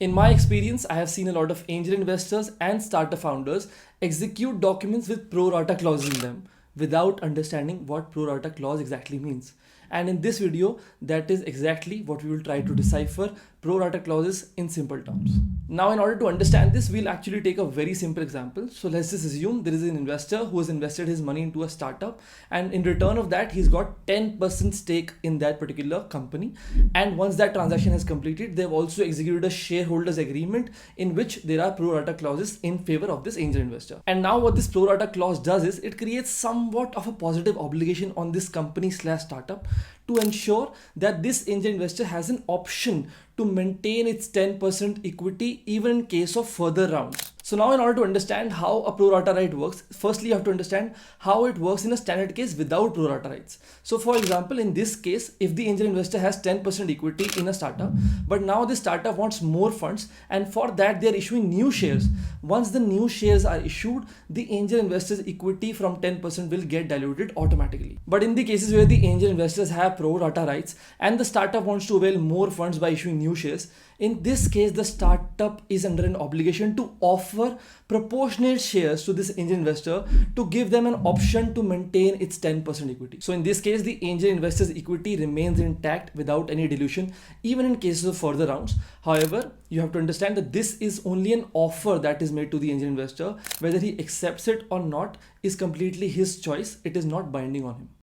In my experience, I have seen a lot of angel investors and startup founders execute documents with pro-rata clauses in them without understanding what pro-rata clause exactly means. And in this video, that is exactly what we will try to decipher pro-rata clauses in simple terms. Now, in order to understand this, we'll actually take a very simple example. So let's just assume there is an investor who has invested his money into a startup, and in return of that, he's got 10% stake in that particular company. And once that transaction has completed, they've also executed a shareholders agreement in which there are pro-rata clauses in favor of this angel investor. And now what this pro-rata clause does is it creates somewhat of a positive obligation on this company slash startup to ensure that this angel investor has an option to maintain its 10% equity even in case of further rounds. So now, in order to understand how a pro-rata right works, firstly you have to understand how it works in a standard case without pro-rata rights. So for example, in this case, if the angel investor has 10% equity in a startup, but now the startup wants more funds, and for that they are issuing new shares. Once the new shares are issued, the angel investor's equity from 10% will get diluted automatically. But in the cases where the angel investors have pro-rata rights and the startup wants to avail more funds by issuing new shares, in this case the startup is under an obligation to offer proportionate shares to this angel investor to give them an option to maintain its 10% equity. So in this case, the angel investor's equity remains intact without any dilution even in cases of further rounds. However, you have to understand that this is only an offer that is made to the angel investor. Whether he accepts it or not is completely his choice. It is not binding on him.